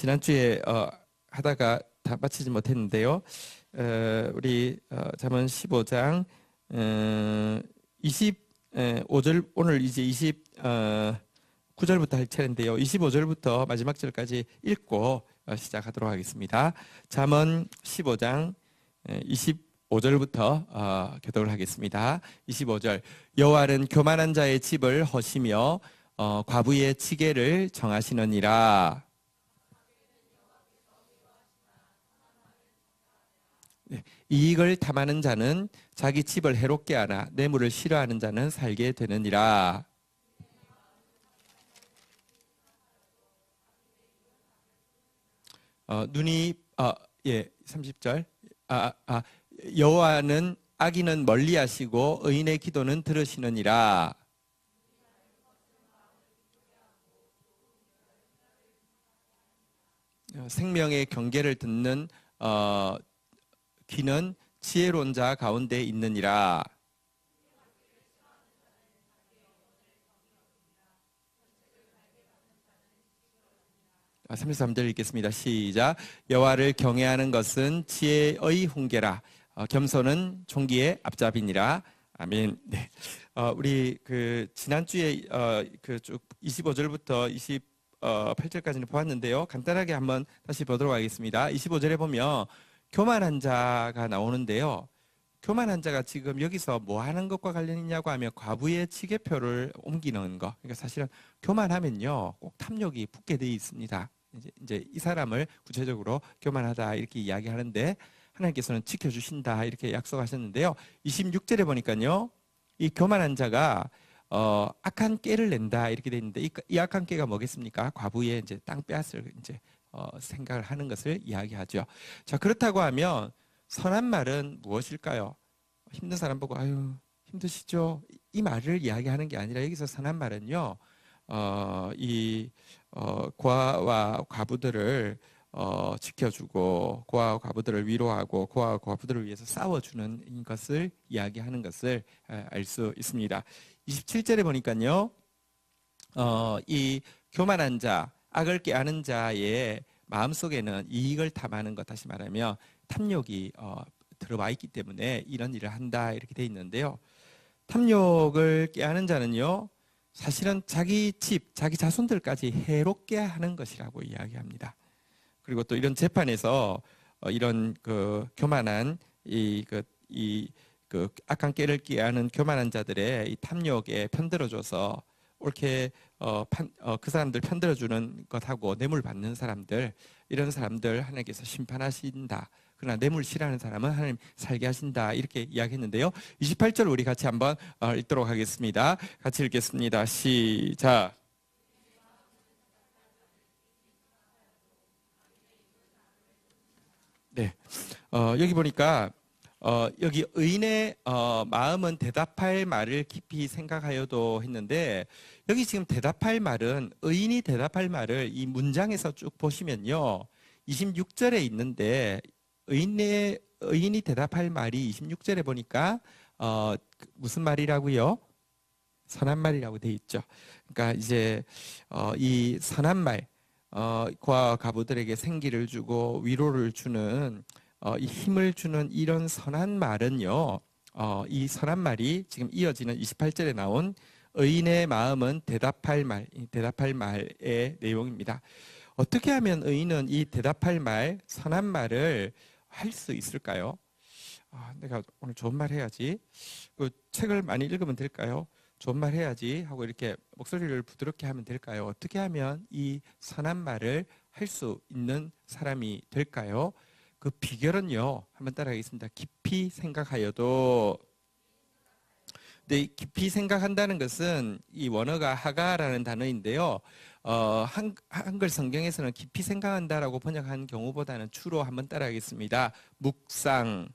지난주에 하다가 다 마치지 못했는데요. 우리 잠언 15장 25절 오늘 이제 29절부터 할 차례인데요. 25절부터 마지막 절까지 읽고 시작하도록 하겠습니다. 잠언 15장 25절부터 교독을 하겠습니다. 25절 여호와는 교만한 자의 집을 허시며 과부의 지게를 정하시느니라. 이익을 탐하는 자는 자기 집을 해롭게 하나 뇌물을 싫어하는 자는 살게 되느니라. 눈이 30절 여호와는 악인은 멀리하시고 의인의 기도는 들으시느니라. 생명의 경계를 듣는 귀는 지혜로운 자 가운데 있느니라. 33절 읽겠습니다. 시작. 여호와를 경외하는 것은 지혜의 훈계라. 겸손은 총기의 앞잡이니라. 아멘. 네. 우리 지난주에 쭉 25절부터 28절까지는 보았는데요. 간단하게 한번 다시 보도록 하겠습니다. 25절에 보면 교만한 자가 나오는데요. 교만한 자가 지금 여기서 뭐 하는 것과 관련이 있냐고 하면 과부의 지게표를 옮기는 거. 그러니까 사실은 교만하면요 꼭 탐욕이 붙게 되어 있습니다. 이제 이 사람을 구체적으로 교만하다 이렇게 이야기하는데 하나님께서는 지켜주신다 이렇게 약속하셨는데요. 26절에 보니까요 이 교만한 자가 악한 깨를 낸다 이렇게 돼 있는데 이 악한 깨가 뭐겠습니까? 과부의 이제 땅 빼앗을 이제 생각을 하는 것을 이야기하죠. 자, 그렇다고 하면 선한 말은 무엇일까요? 힘든 사람 보고 아유 힘드시죠? 이 말을 이야기하는 게 아니라 여기서 선한 말은요 고아와 과부들을 지켜주고 고아와 과부들을 위로하고 고아와 과부들을 위해서 싸워주는 것을 이야기하는 것을 알 수 있습니다. 27절에 보니까요 이 교만한 자 악을 꾀하는 자의 마음속에는 이익을 탐하는 것, 다시 말하면 탐욕이 들어와 있기 때문에 이런 일을 한다 이렇게 돼 있는데요. 탐욕을 꾀하는 자는요 사실은 자기 집, 자기 자손들까지 해롭게 하는 것이라고 이야기합니다. 그리고 또 이런 재판에서 이런 교만한 악한 꾀를 꾀하는 교만한 자들의 이 탐욕에 편들어줘서 옳게 그 사람들 편들어주는 것하고 뇌물 받는 사람들, 이런 사람들 하나님께서 심판하신다. 그러나 뇌물 싫어하는 사람은 하나님 살게 하신다 이렇게 이야기했는데요. 28절 우리 같이 한번 읽도록 하겠습니다. 같이 읽겠습니다. 시작. 네, 여기 보니까 여기 의인의 마음은 대답할 말을 깊이 생각하여도 했는데 여기 지금 대답할 말은 의인이 대답할 말을 이 문장에서 쭉 보시면요 26절에 있는데 의인이 대답할 말이 26절에 보니까 무슨 말이라고요? 선한 말이라고 되어 있죠. 그러니까 이제 이 선한 말 고아와 과부들에게 생기를 주고 위로를 주는 이 힘을 주는 이런 선한 말은요 이 선한 말이 지금 이어지는 28절에 나온 의인의 마음은 대답할 말의 내용입니다. 어떻게 하면 의인은 이 대답할 말, 선한 말을 할 수 있을까요? 내가 오늘 좋은 말 해야지, 책을 많이 읽으면 될까요? 좋은 말 해야지 하고 이렇게 목소리를 부드럽게 하면 될까요? 어떻게 하면 이 선한 말을 할 수 있는 사람이 될까요? 그 비결은요 한번 따라하겠습니다. 깊이 생각하여도. 근데 깊이 생각한다는 것은 이 원어가 하가라는 단어인데요. 한글 성경에서는 깊이 생각한다라고 번역한 경우보다는 주로 한번 따라하겠습니다. 묵상.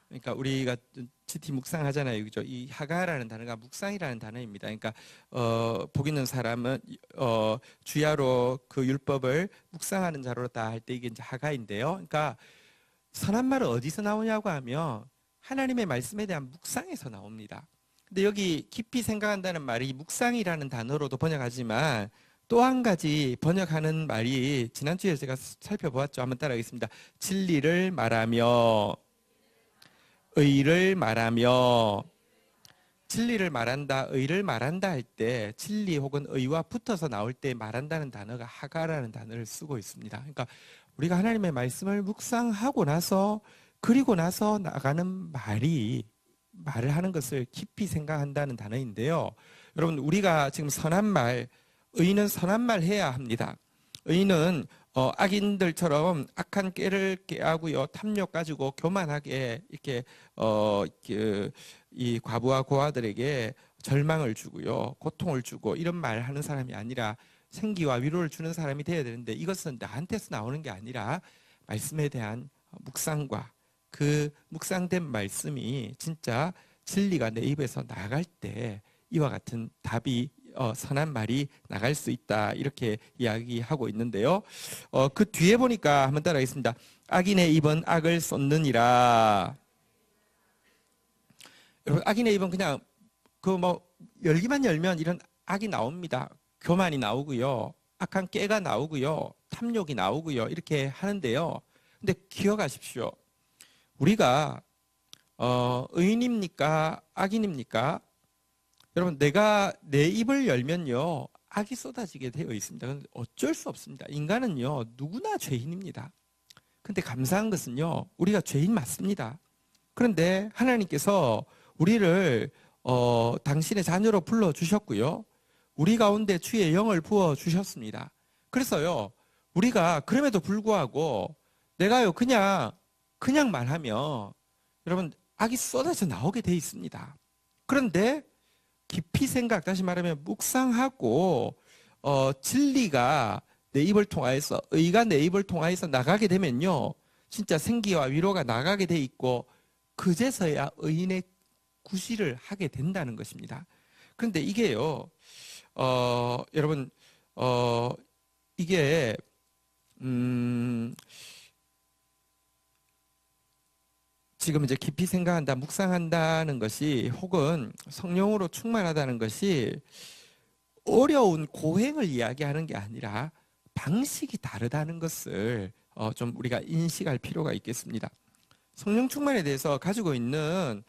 그러니까 우리가 GT 묵상하잖아요, 그죠? 이 하가라는 단어가 묵상이라는 단어입니다. 그러니까 복 있는 사람은 주야로 그 율법을 묵상하는 자로다 할 때 이게 이제 하가인데요. 그러니까 선한 말은 어디서 나오냐고 하면 하나님의 말씀에 대한 묵상에서 나옵니다. 근데 여기 깊이 생각한다는 말이 묵상이라는 단어로도 번역하지만 또 한 가지 번역하는 말이 지난주에 제가 살펴보았죠. 한번 따라하겠습니다. 진리를 말하며, 의를 말하며. 진리를 말한다, 의를 말한다 할 때 진리 혹은 의와 붙어서 나올 때 말한다는 단어가 하가라는 단어를 쓰고 있습니다. 그러니까 우리가 하나님의 말씀을 묵상하고 나서 그리고 나서 나가는 말을 하는 것을 깊이 생각한다는 단어인데요. 여러분, 우리가 지금 선한 말, 의인은 선한 말 해야 합니다. 의인은 악인들처럼 악한 꾀를 꾀하고요, 탐욕 가지고 교만하게 이렇게 이 과부와 고아들에게 절망을 주고요, 고통을 주고 이런 말 하는 사람이 아니라 생기와 위로를 주는 사람이 되어야 되는데, 이것은 나한테서 나오는 게 아니라 말씀에 대한 묵상과 그 묵상된 말씀이 진짜 진리가 내 입에서 나갈 때 이와 같은 답이 선한 말이 나갈 수 있다, 이렇게 이야기하고 있는데요. 그 뒤에 보니까 한번 따라하겠습니다. 악인의 입은 악을 쏟느니라. 여러분, 악인의 입은 그냥 열기만 열면 이런 악이 나옵니다. 교만이 나오고요, 악한 꾀가 나오고요, 탐욕이 나오고요, 이렇게 하는데요. 근데 기억하십시오. 우리가 의인입니까, 악인입니까? 여러분, 내가 내 입을 열면요, 악이 쏟아지게 되어 있습니다. 어쩔 수 없습니다. 인간은요, 누구나 죄인입니다. 근데 감사한 것은요, 우리가 죄인 맞습니다. 그런데 하나님께서 우리를 당신의 자녀로 불러주셨고요, 우리 가운데 주의 영을 부어주셨습니다. 그래서요, 우리가 그럼에도 불구하고 내가요 그냥 말하면 여러분 악이 쏟아져 나오게 돼 있습니다. 그런데 깊이 다시 말하면 묵상하고 진리가 내 입을 통하여서, 의가 내 입을 통하여서 나가게 되면요, 진짜 생기와 위로가 나가게 돼 있고, 그제서야 의인의 구실을 하게 된다는 것입니다. 그런데 이게요, 여러분, 이게 지금 이제 깊이 생각한다, 묵상한다는 것이, 혹은 성령으로 충만하다는 것이 어려운 고행을 이야기하는 게 아니라 방식이 다르다는 것을 좀 우리가 인식할 필요가 있겠습니다. 성령 충만에 대해서 가지고 있는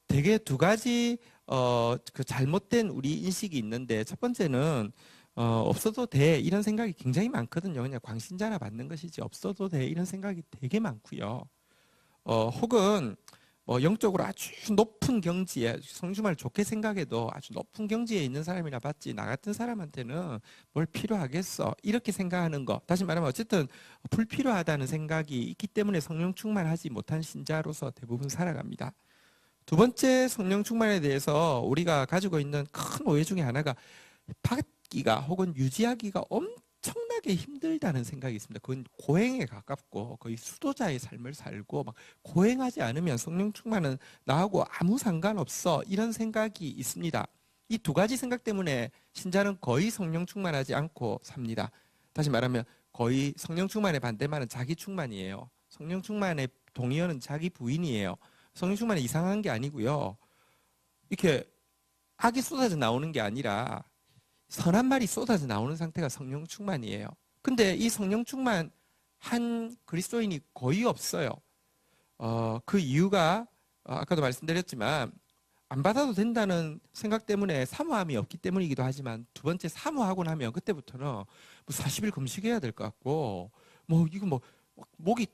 대개 두 가지 그 잘못된 우리 인식이 있는데, 첫 번째는 없어도 돼 이런 생각이 굉장히 많거든요. 그냥 광신자나 받는 것이지 없어도 돼 이런 생각이 되게 많고요. 혹은 영적으로 아주 높은 경지에, 성주말 좋게 생각해도 아주 높은 경지에 있는 사람이나 받지 나 같은 사람한테는 뭘 필요하겠어, 이렇게 생각하는 거. 다시 말하면 어쨌든 불필요하다는 생각이 있기 때문에 성령 충만하지 못한 신자로서 대부분 살아갑니다. 두 번째 성령 충만에 대해서 우리가 가지고 있는 큰 오해 중에 하나가, 받기가 혹은 유지하기가 엄청나게 힘들다는 생각이 있습니다. 그건 고행에 가깝고 거의 수도자의 삶을 살고, 막 고행하지 않으면 성령 충만은 나하고 아무 상관없어, 이런 생각이 있습니다. 이 두 가지 생각 때문에 신자는 거의 성령 충만하지 않고 삽니다. 다시 말하면 거의 성령 충만의 반대말은 자기 충만이에요. 성령 충만의 동의어는 자기 부인이에요. 성령 충만이 이상한 게 아니고요, 이렇게 악이 쏟아져 나오는 게 아니라 선한 말이 쏟아져 나오는 상태가 성령 충만이에요. 근데 이 성령 충만 한 그리스도인이 거의 없어요. 그 이유가 아까도 말씀드렸지만, 안 받아도 된다는 생각 때문에 사모함이 없기 때문이기도 하지만, 두 번째, 사모하고 나면 그때부터는 뭐 40일 금식해야 될 것 같고, 이거 목이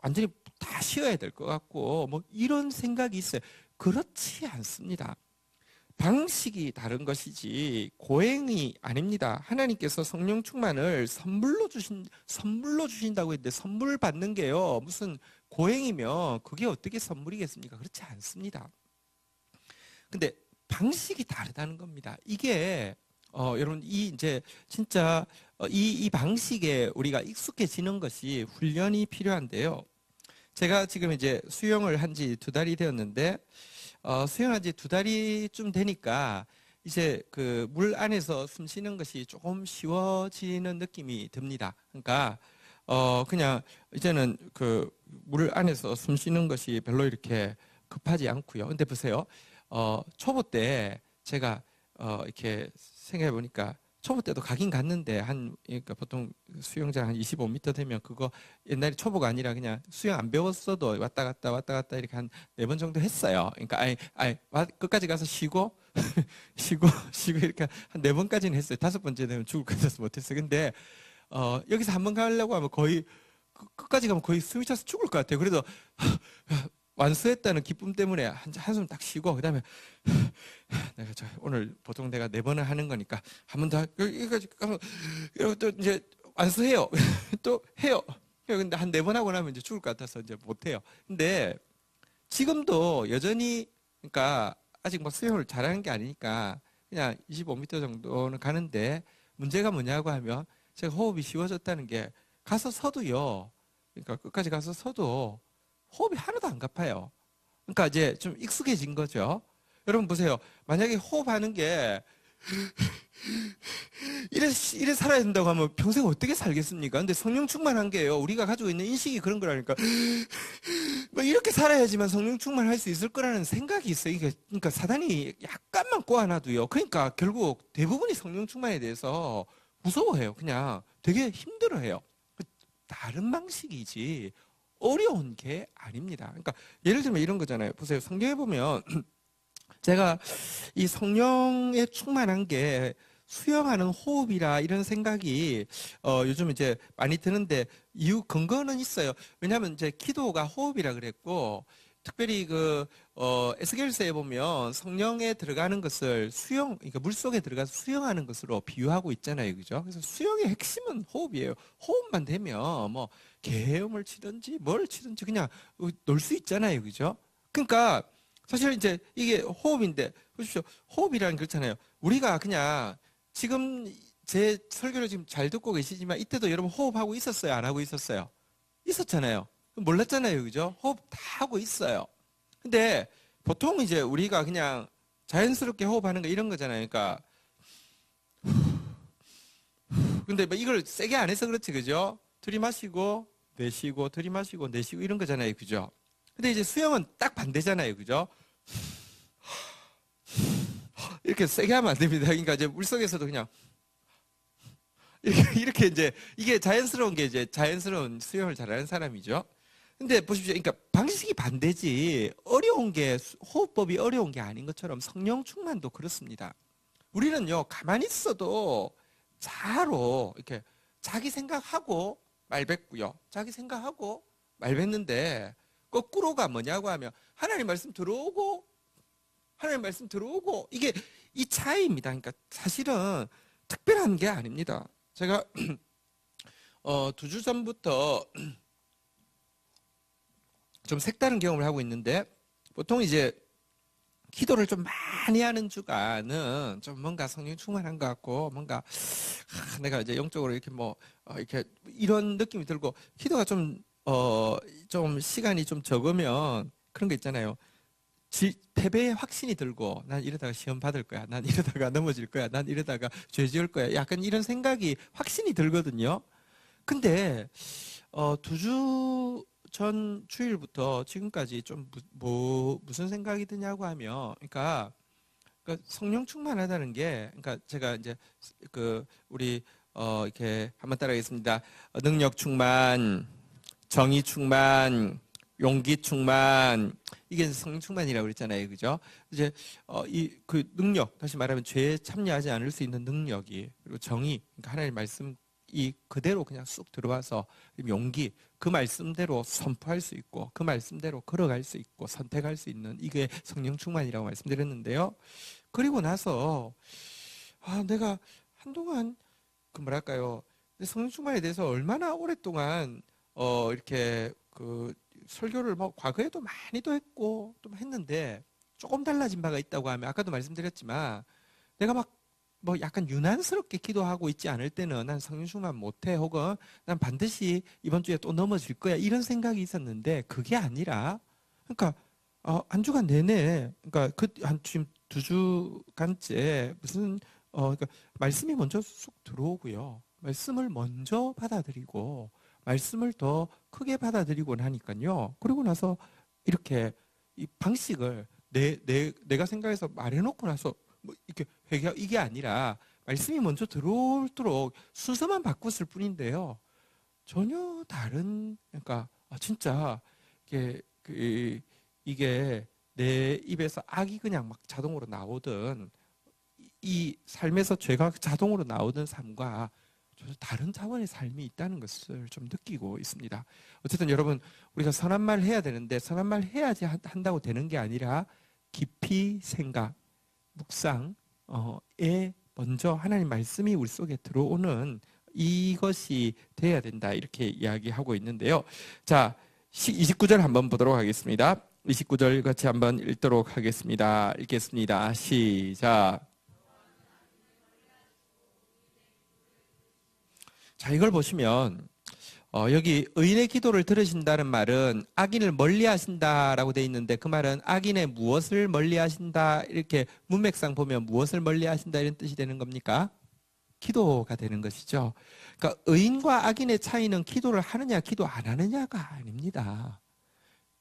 완전히 다 쉬어야 될 것 같고, 이런 생각이 있어요. 그렇지 않습니다. 방식이 다른 것이지 고행이 아닙니다. 하나님께서 성령 충만을 선물로 주신다고 했는데, 선물 받는 게요, 무슨 고행이면 그게 어떻게 선물이겠습니까? 그렇지 않습니다. 근데 방식이 다르다는 겁니다. 이게 여러분, 이제 진짜 이 방식에 우리가 익숙해지는 것이 훈련이 필요한데요. 제가 지금 이제 수영을 한 지 2달이 되었는데, 수영한 지 2달이쯤 되니까 이제 그 물 안에서 숨 쉬는 것이 조금 쉬워지는 느낌이 듭니다. 그러니까 그냥 이제는 그 물 안에서 숨 쉬는 것이 별로 이렇게 급하지 않고요. 근데 보세요, 초보 때 제가 이렇게 생각해 보니까 초보 때도 가긴 갔는데 그러니까 보통 수영장 한 25m 되면 그거 옛날에 초보가 아니라 그냥 수영 안 배웠어도 왔다 갔다 이렇게 한 4번 정도 했어요. 그러니까 끝까지 가서 쉬고 쉬고 이렇게 한 4번까지는 했어요. 5번째 되면 죽을 것 같아서 못했어요. 근데 여기서 한 번 가려고 하면 거의 끝까지 가면 거의 숨이 차서 죽을 것 같아요. 그래도 완수했다는 기쁨 때문에 한숨 딱 쉬고 그다음에 내가 오늘 보통 내가 4번을 하는 거니까 한 번 더 여기까지 가서 그리고 또 이제 완수해요. 또 해요. 근데 한 4번 하고 나면 이제 죽을 것 같아서 이제 못 해요. 근데 지금도 여전히 그러니까 아직 뭐 수영을 잘하는 게 아니니까 그냥 25m 정도는 가는데 문제가 뭐냐고 하면 제가 호흡이 쉬워졌다는 게 가서 서도요. 그러니까 끝까지 가서 서도 호흡이 하나도 안 가파요. 그러니까 이제 좀 익숙해진 거죠. 여러분 보세요. 만약에 호흡하는 게 이래 살아야 된다고 하면 평생 어떻게 살겠습니까? 근데 성령 충만한 게요. 우리가 가지고 있는 인식이 그런 거라니까. 뭐 이렇게 살아야지만 성령 충만할 수 있을 거라는 생각이 있어요. 그러니까 사단이 약간만 꼬아놔도요. 그러니까 결국 대부분이 성령 충만에 대해서 무서워해요. 그냥 되게 힘들어해요. 다른 방식이지 어려운 게 아닙니다. 그러니까 예를 들면 이런 거잖아요. 보세요. 성경에 보면 제가 이 성령에 충만한 게 수영하는 호흡이라 이런 생각이 요즘 이제 많이 드는데 이유 근거는 있어요. 왜냐하면 이제 기도가 호흡이라 그랬고 특별히 에스겔서에 보면 성령에 들어가는 것을 그러니까 물 속에 들어가서 수영하는 것으로 비유하고 있잖아요, 그죠? 그래서 수영의 핵심은 호흡이에요. 호흡만 되면 뭐 개헤엄을 치든지 뭘 치든지 그냥 놀 수 있잖아요, 그죠? 그러니까 사실 이제 이게 호흡인데 보십시오. 호흡이라는 그렇잖아요. 우리가 그냥 지금 제 설교를 지금 잘 듣고 계시지만 이때도 여러분 호흡하고 있었어요, 안 하고 있었어요? 있었잖아요. 몰랐잖아요, 그죠? 호흡 다 하고 있어요. 근데 보통 이제 우리가 그냥 자연스럽게 호흡하는 거 이런 거잖아요. 그러니까 근데 뭐 이걸 세게 안 해서 그렇지, 그죠? 들이마시고 내쉬고 들이마시고 내쉬고 이런 거잖아요, 그죠? 근데 이제 수영은 딱 반대잖아요, 그죠? 이렇게 세게 하면 안 됩니다. 그러니까 이제 물속에서도 그냥 이렇게 이제 이게 자연스러운 게 이제 자연스러운 수영을 잘하는 사람이죠. 근데 보십시오. 그러니까 방식이 반대지 어려운 게 호흡법이 어려운 게 아닌 것처럼 성령 충만도 그렇습니다. 우리는요 가만히 있어도 자로 이렇게 자기 생각하고 말 뱉고요. 자기 생각하고 말 뱉는데 거꾸로가 뭐냐고 하면 하나님 말씀 들어오고 하나님 말씀 들어오고 이게 이 차이입니다. 그러니까 사실은 특별한 게 아닙니다. 제가 2주 전부터 좀 색다른 경험을 하고 있는데 보통 이제 기도를 좀 많이 하는 주간은 좀 뭔가 성령 충만한 것 같고 뭔가 내가 이제 영적으로 이렇게 이렇게 이런 느낌이 들고 기도가 좀 시간이 좀 적으면 그런 거 있잖아요. 패배의 확신이 들고 난 이러다가 시험 받을 거야. 난 이러다가 넘어질 거야. 난 이러다가 죄 지을 거야. 약간 이런 생각이 확신이 들거든요. 근데 2주 전 주일부터 지금까지 좀 무슨 생각이 드냐고 하면 그러니까 성령 충만하다는 게 그러니까 제가 이제 우리 이렇게 한번 따라하겠습니다. 능력 충만, 정의 충만, 용기 충만 이게 성령 충만이라고 그랬잖아요, 그죠? 이제 이 능력 다시 말하면 죄에 참여하지 않을 수 있는 능력이 그리고 정의 그러니까 하나님의 말씀 이 그대로 그냥 쑥 들어와서 용기 그 말씀대로 선포할 수 있고 그 말씀대로 걸어갈 수 있고 선택할 수 있는 이게 성령 충만이라고 말씀드렸는데요. 그리고 나서 내가 한동안 뭐랄까요 성령 충만에 대해서 얼마나 오랫동안 이렇게 설교를 과거에도 많이도 했고 좀 했는데 조금 달라진 바가 있다고 하면 아까도 말씀드렸지만 내가 약간 유난스럽게 기도하고 있지 않을 때는 난 성령 충만 못해 혹은 난 반드시 이번 주에 또 넘어질 거야 이런 생각이 있었는데 그게 아니라 그러니까 한 주간 내내 그러니까 지금 2주간째 무슨 그러니까 말씀이 먼저 쑥 들어오고요 말씀을 먼저 받아들이고 말씀을 더 크게 받아들이고 나니까요 그리고 나서 이렇게 이 방식을 내가 생각해서 말해놓고 나서 이렇게 회개 이게 아니라 말씀이 먼저 들어오도록 순서만 바꿨을 뿐인데요. 전혀 다른, 그러니까 진짜 이게 내 입에서 악이 그냥 막 자동으로 나오든 이 삶에서 죄가 자동으로 나오던 삶과 전혀 다른 차원의 삶이 있다는 것을 좀 느끼고 있습니다. 어쨌든 여러분, 우리가 선한 말 해야 되는데 선한 말 해야지 한다고 되는 게 아니라 깊이 생각, 묵상에 먼저 하나님 말씀이 우리 속에 들어오는 이것이 돼야 된다, 이렇게 이야기하고 있는데요. 자, 29절 한번 보도록 하겠습니다. 29절 같이 한번 읽도록 하겠습니다. 읽겠습니다. 시작. 자, 이걸 보시면 여기 의인의 기도를 들으신다는 말은 악인을 멀리 하신다라고 돼 있는데, 그 말은 악인의 무엇을 멀리 하신다, 이렇게 문맥상 보면 무엇을 멀리 하신다 이런 뜻이 되는 겁니까? 기도가 되는 것이죠. 그러니까 의인과 악인의 차이는 기도를 하느냐 기도 안 하느냐가 아닙니다.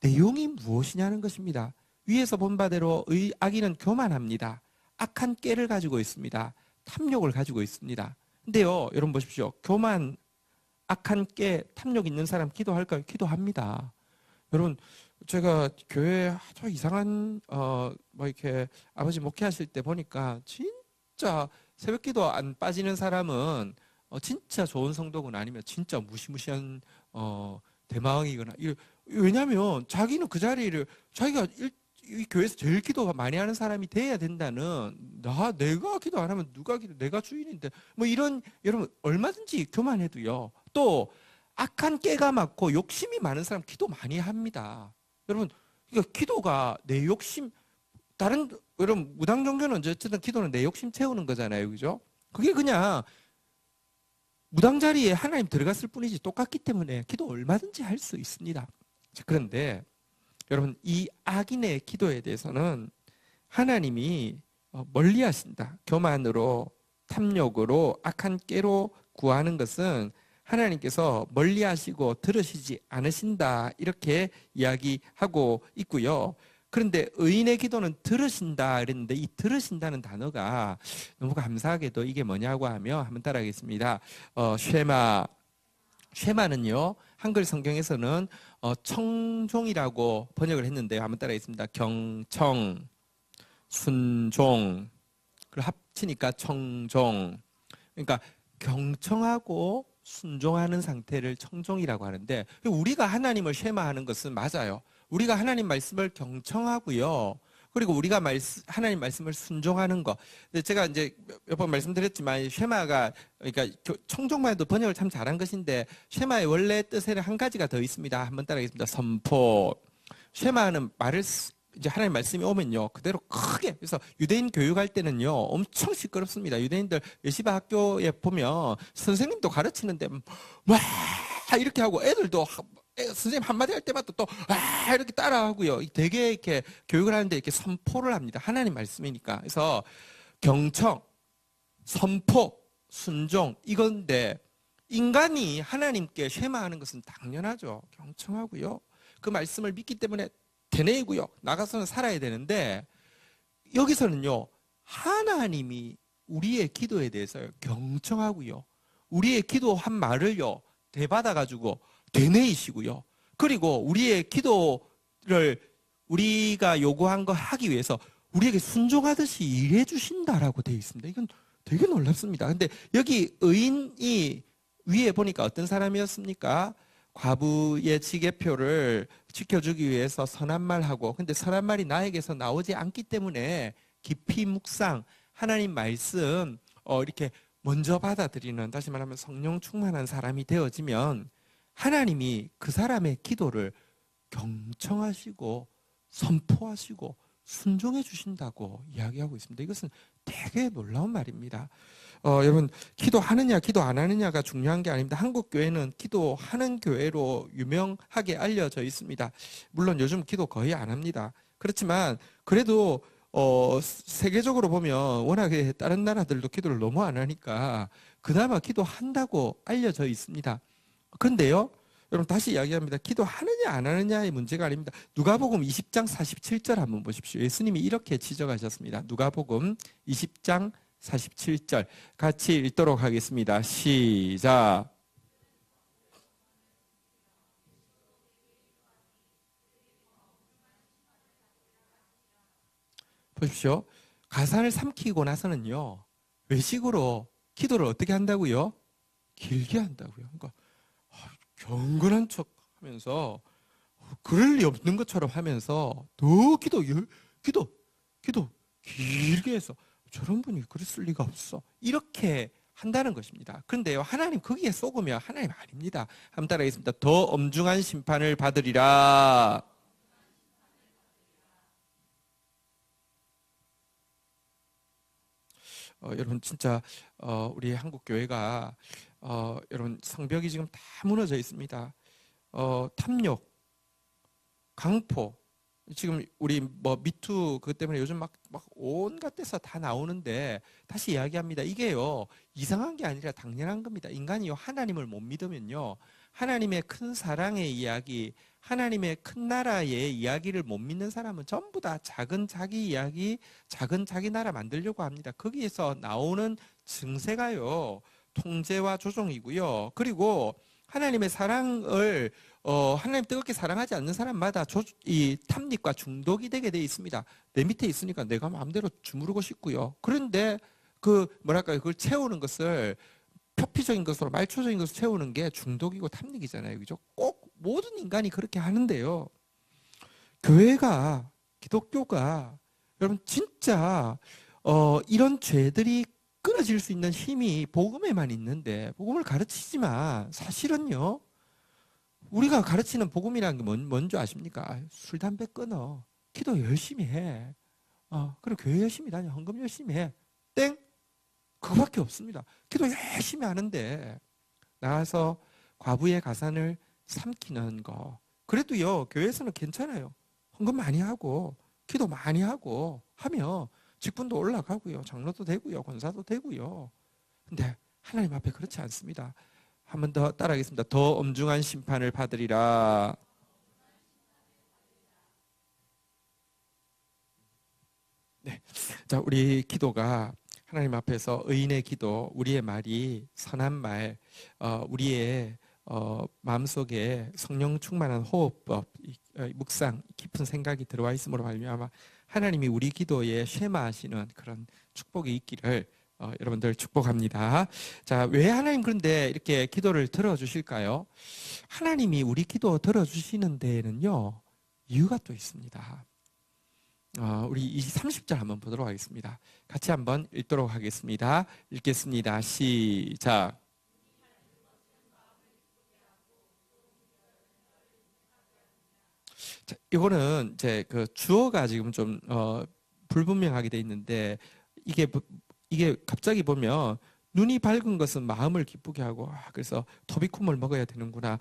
내용이 무엇이냐는 것입니다. 위에서 본 바대로 악인은 교만합니다. 악한 꾀를 가지고 있습니다. 탐욕을 가지고 있습니다. 근데요, 여러분 보십시오. 교만, 악한 꾀, 탐욕 있는 사람 기도할까요? 기도합니다. 여러분, 제가 교회 아주 이상한 이렇게 아버지 목회하실 때 보니까 진짜 새벽기도 안 빠지는 사람은 진짜 좋은 성도거나 아니면 진짜 무시무시한 대망이거나. 왜냐하면 자기는 그 자리를 자기가 이 교회에서 제일 기도가 많이 하는 사람이 돼야 된다는, 내가 기도 안 하면 누가 기도, 내가 주인인데 뭐 이런, 여러분 얼마든지 교만해도요. 또 악한 꾀가 많고 욕심이 많은 사람 기도 많이 합니다. 여러분, 그러니까 기도가 내 욕심, 다른, 여러분 무당 종교는 어쨌든 기도는 내 욕심 채우는 거잖아요, 그죠? 그게 그냥 무당 자리에 하나님 들어갔을 뿐이지 똑같기 때문에 기도 얼마든지 할 수 있습니다. 그런데 여러분, 이 악인의 기도에 대해서는 하나님이 멀리 하신다. 교만으로, 탐욕으로, 악한 꾀로 구하는 것은 하나님께서 멀리 하시고 들으시지 않으신다, 이렇게 이야기하고 있고요. 그런데 의인의 기도는 들으신다 그랬는데, 이 들으신다는 단어가 너무 감사하게도 이게 뭐냐고 하면 한번 따라하겠습니다. 쉐마는요, 한글 성경에서는 청종이라고 번역을 했는데요. 한번 따라하겠습니다. 경청, 순종, 그걸 합치니까 청종. 그러니까 경청하고 순종하는 상태를 청종이라고 하는데, 우리가 하나님을 쉐마하는 것은 맞아요. 우리가 하나님 말씀을 경청하고요. 그리고 우리가 하나님 말씀을 순종하는 거. 제가 이제 몇 번 말씀드렸지만 쉐마가, 그러니까 청종만 해도 번역을 참 잘한 것인데, 쉐마의 원래 뜻에는 한 가지가 더 있습니다. 한번 따라하겠습니다. 선포. 쉐마는 말을 이제 하나님 말씀이 오면요, 그대로 크게. 그래서 유대인 교육할 때는요, 엄청 시끄럽습니다. 유대인들 예시바 학교에 보면 선생님도 가르치는데 와 이렇게 하고, 애들도 선생님 한마디 할 때마다 또 이렇게 따라하고요. 되게 이렇게 교육을 하는데 이렇게 선포를 합니다. 하나님 말씀이니까. 그래서 경청, 선포, 순종, 이건데, 인간이 하나님께 쉐마하는 것은 당연하죠. 경청하고요. 그 말씀을 믿기 때문에 되뇌이고요. 나가서는 살아야 되는데, 여기서는요, 하나님이 우리의 기도에 대해서 경청하고요, 우리의 기도한 말을요, 대받아가지고 되뇌이시고요, 그리고 우리의 기도를 우리가 요구한 거 하기 위해서 우리에게 순종하듯이 일해 주신다라고 되어 있습니다. 이건 되게 놀랍습니다. 근데 여기 의인이 위에 보니까 어떤 사람이었습니까? 과부의 지게표를 지켜주기 위해서 선한 말하고, 근데 선한 말이 나에게서 나오지 않기 때문에 깊이 묵상, 하나님 말씀 이렇게 먼저 받아들이는, 다시 말하면 성령 충만한 사람이 되어지면 하나님이 그 사람의 기도를 경청하시고 선포하시고 순종해 주신다고 이야기하고 있습니다. 이것은 되게 놀라운 말입니다. 여러분, 기도하느냐 기도 안 하느냐가 중요한 게 아닙니다. 한국 교회는 기도하는 교회로 유명하게 알려져 있습니다. 물론 요즘 기도 거의 안 합니다. 그렇지만 그래도 세계적으로 보면 워낙에 다른 나라들도 기도를 너무 안 하니까 그나마 기도한다고 알려져 있습니다. 그런데요, 여러분 다시 이야기합니다. 기도하느냐 안 하느냐의 문제가 아닙니다. 누가복음 20장 47절 한번 보십시오. 예수님이 이렇게 지적하셨습니다. 누가복음 20장 47절 같이 읽도록 하겠습니다. 시작. 보십시오. 가산을 삼키고 나서는요. 외식으로 기도를 어떻게 한다고요? 길게 한다고요. 그러니까 경건한 척 하면서 그럴 리 없는 것처럼 하면서 더 기도 길게 해서 저런 분이 그랬을 리가 없어. 이렇게 한다는 것입니다. 그런데요, 하나님 거기에 속으면 하나님 아닙니다. 한번 따라하겠습니다. 더 엄중한 심판을 받으리라. 여러분 진짜 우리 한국 교회가 여러분 성벽이 지금 다 무너져 있습니다. 탐욕, 강포, 지금 우리 뭐 미투 그것 때문에 요즘 막 온갖 데서 다 나오는데 다시 이야기합니다. 이게요 이상한 게 아니라 당연한 겁니다. 인간이요 하나님을 못 믿으면요 하나님의 큰 사랑의 이야기, 하나님의 큰 나라의 이야기를 못 믿는 사람은 전부 다 작은 자기 이야기, 작은 자기 나라 만들려고 합니다. 거기에서 나오는 증세가요 통제와 조종이고요. 그리고 하나님의 사랑을 하나님 뜨겁게 사랑하지 않는 사람마다 이 탐닉과 중독이 되게 돼 있습니다. 내 밑에 있으니까 내가 마음대로 주무르고 싶고요. 그런데 그걸 채우는 것을 표피적인 것으로 말초적인 것으로 채우는 게 중독이고 탐닉이잖아요. 그죠? 꼭 모든 인간이 그렇게 하는데요. 교회가, 기독교가 여러분 진짜 이런 죄들이 끊어질 수 있는 힘이 복음에만 있는데, 복음을 가르치지만 사실은요 우리가 가르치는 복음이라는 게 뭔지 아십니까? 술, 담배 끊어, 기도 열심히 해, 그리고 교회 열심히 다녀, 헌금 열심히 해, 땡! 그거밖에 없습니다. 기도 열심히 하는데 나와서 과부의 가산을 삼키는 거, 그래도요 교회에서는 괜찮아요. 헌금 많이 하고 기도 많이 하고 하면 직분도 올라가고요, 장로도 되고요, 권사도 되고요. 근데 하나님 앞에 그렇지 않습니다. 한 번 더 따라하겠습니다. 더 엄중한 심판을 받으리라. 네, 자 우리 기도가 하나님 앞에서 의인의 기도, 우리의 말이 선한 말, 우리의 마음속에 성령 충만한 호흡법, 묵상, 깊은 생각이 들어와 있음으로 말미암아 하나님이 우리 기도에 쉐마하시는 그런 축복이 있기를 여러분들 축복합니다. 자, 왜 하나님 그런데 이렇게 기도를 들어주실까요? 하나님이 우리 기도 들어주시는 데에는요 이유가 또 있습니다. 우리 이 30절 한번 보도록 하겠습니다. 같이 한번 읽도록 하겠습니다. 읽겠습니다. 시작. 자, 이거는 이제 그 주어가 지금 좀 불분명하게 돼 있는데 이게 갑자기 보면 눈이 밝은 것은 마음을 기쁘게 하고 그래서 토비쿰을 먹어야 되는구나.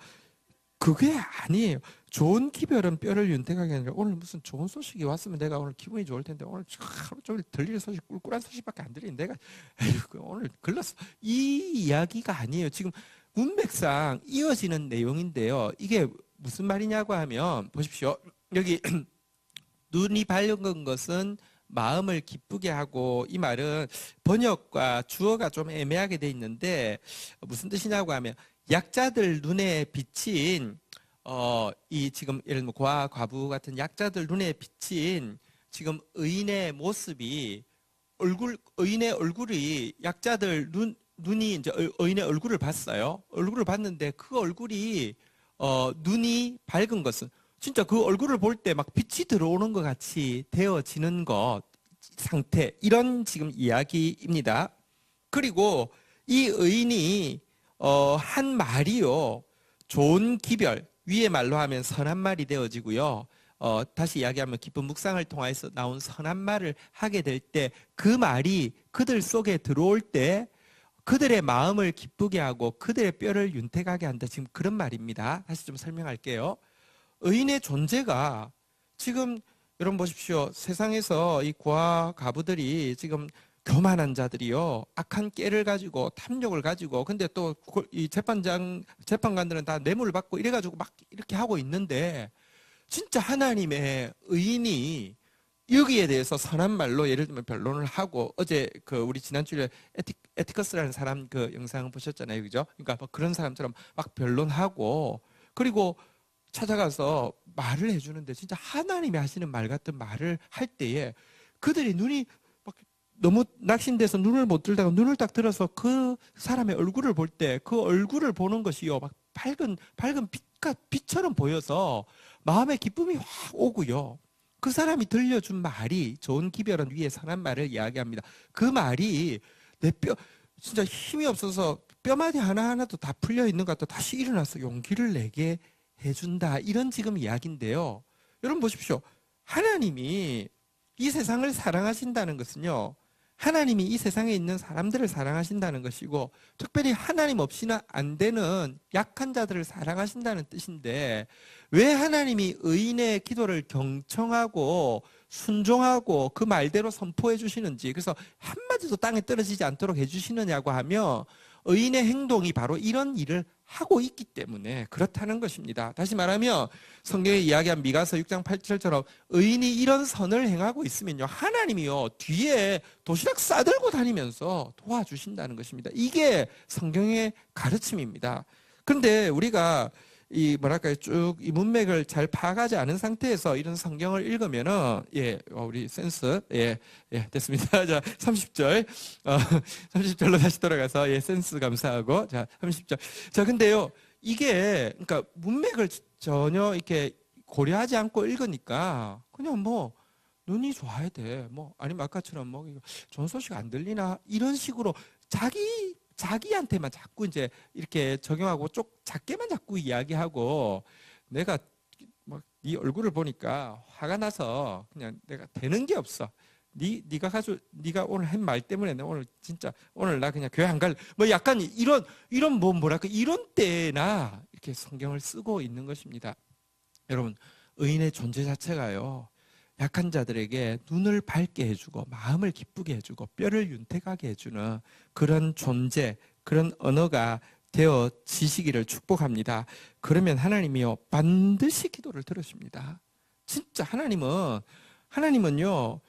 그게 아니에요. 좋은 기별은 뼈를 윤택하게 아니라 오늘 무슨 좋은 소식이 왔으면 내가 오늘 기분이 좋을 텐데 오늘 하루 종일 들리는 소식 꿀꿀한 소식밖에 안 들리는 내가 에휴, 오늘 글렀어. 이 이야기가 아니에요. 지금 문맥상 이어지는 내용인데요. 이게 무슨 말이냐고 하면 보십시오. 여기 눈이 밝은 것은 마음을 기쁘게 하고, 이 말은 번역과 주어가 좀 애매하게 돼 있는데 무슨 뜻이냐고 하면 약자들 눈에 비친 이 지금 예를 들면 고아 과부 같은 약자들 눈에 비친 지금 의인의 모습이 의인의 얼굴이 약자들 눈이 이제 의인의 얼굴을 봤어요. 얼굴을 봤는데 그 얼굴이 눈이 밝은 것은 진짜 그 얼굴을 볼 때 막 빛이 들어오는 것 같이 되어지는 것 상태, 이런 지금 이야기입니다. 그리고 이 의인이 한 말이요 좋은 기별, 위의 말로 하면 선한 말이 되어지고요. 다시 이야기하면 깊은 묵상을 통해서 나온 선한 말을 하게 될 때 그 말이 그들 속에 들어올 때 그들의 마음을 기쁘게 하고 그들의 뼈를 윤택하게 한다. 지금 그런 말입니다. 다시 좀 설명할게요. 의인의 존재가 지금 여러분 보십시오. 세상에서 이 고아 과부들이 지금 교만한 자들이요 악한 깨를 가지고 탐욕을 가지고, 근데 또 이 재판관들은 다 뇌물을 받고 이래가지고 막 이렇게 하고 있는데 진짜 하나님의 의인이 여기에 대해서 선한 말로 예를 들면 변론을 하고 어제 우리 지난주에 에티커스라는 사람 그 영상 보셨잖아요, 그죠? 그러니까 뭐 그런 사람처럼 막 변론하고 그리고 찾아가서 말을 해주는데 진짜 하나님이 하시는 말 같은 말을 할 때에 그들이 눈이 막 너무 낙심돼서 눈을 못 들다가 눈을 딱 들어서 그 사람의 얼굴을 볼 때 그 얼굴을 보는 것이요 막 밝은 빛처럼 보여서 마음의 기쁨이 확 오고요. 그 사람이 들려준 말이 좋은 기별은 위에 선한 말을 이야기합니다. 그 말이 내 진짜 힘이 없어서 뼈마디 하나하나도 다 풀려 있는 것 같아 다시 일어나서 용기를 내게 해준다. 이런 지금 이야기인데요. 여러분 보십시오. 하나님이 이 세상을 사랑하신다는 것은요. 하나님이 이 세상에 있는 사람들을 사랑하신다는 것이고 특별히 하나님 없이는 안 되는 약한 자들을 사랑하신다는 뜻인데 왜 하나님이 의인의 기도를 경청하고 순종하고 그 말대로 선포해 주시는지 그래서 한마디도 땅에 떨어지지 않도록 해주시느냐고 하면 의인의 행동이 바로 이런 일을 하고 있기 때문에 그렇다는 것입니다. 다시 말하면 성경에 이야기한 미가서 6장 8절처럼 의인이 이런 선을 행하고 있으면요 하나님이요 뒤에 도시락 싸들고 다니면서 도와주신다는 것입니다. 이게 성경의 가르침입니다. 그런데 우리가 이 뭐랄까요 쭉 이 문맥을 잘 파악하지 않은 상태에서 이런 성경을 읽으면은 우리 센스 됐습니다. 자 30절 30절로 다시 돌아가서 센스 감사하고 자 30절 자 근데요 이게 그러니까 문맥을 전혀 이렇게 고려하지 않고 읽으니까 그냥 뭐 눈이 좋아야 돼 뭐 아니면 아까처럼 뭐 좋은 소식 안 들리나 이런 식으로 자기한테만 자꾸 이제 이렇게 적용하고 작게만 자꾸 이야기하고 내가 막 네 얼굴을 보니까 화가 나서 그냥 내가 되는 게 없어. 네가 오늘 한 말 때문에 내가 오늘 진짜 오늘 나 그냥 교회 안 갈래. 뭐 약간 이런 뭐랄까 이런 때나 이렇게 성경을 쓰고 있는 것입니다. 여러분 의인의 존재 자체가요. 약한 자들에게 눈을 밝게 해주고 마음을 기쁘게 해주고 뼈를 윤택하게 해주는 그런 존재, 그런 언어가 되어지시기를 축복합니다. 그러면 하나님이요 반드시 기도를 들으십니다. 진짜 하나님은요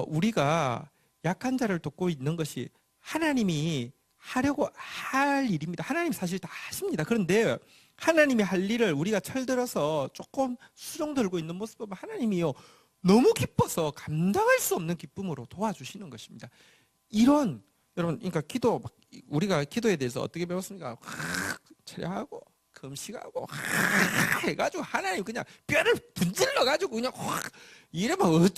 우리가 약한 자를 돕고 있는 것이 하나님이 하려고 할 일입니다. 하나님 사실 다 하십니다. 그런데 하나님이 할 일을 우리가 철들어서 조금 수종 들고 있는 모습 보면 하나님이요 너무 기뻐서 감당할 수 없는 기쁨으로 도와주시는 것입니다. 여러분, 그러니까 우리가 기도에 대해서 어떻게 배웠습니까? 철야하고 금식하고 해가지고 하나님 그냥 뼈를 분질러가지고 그냥 확 이래면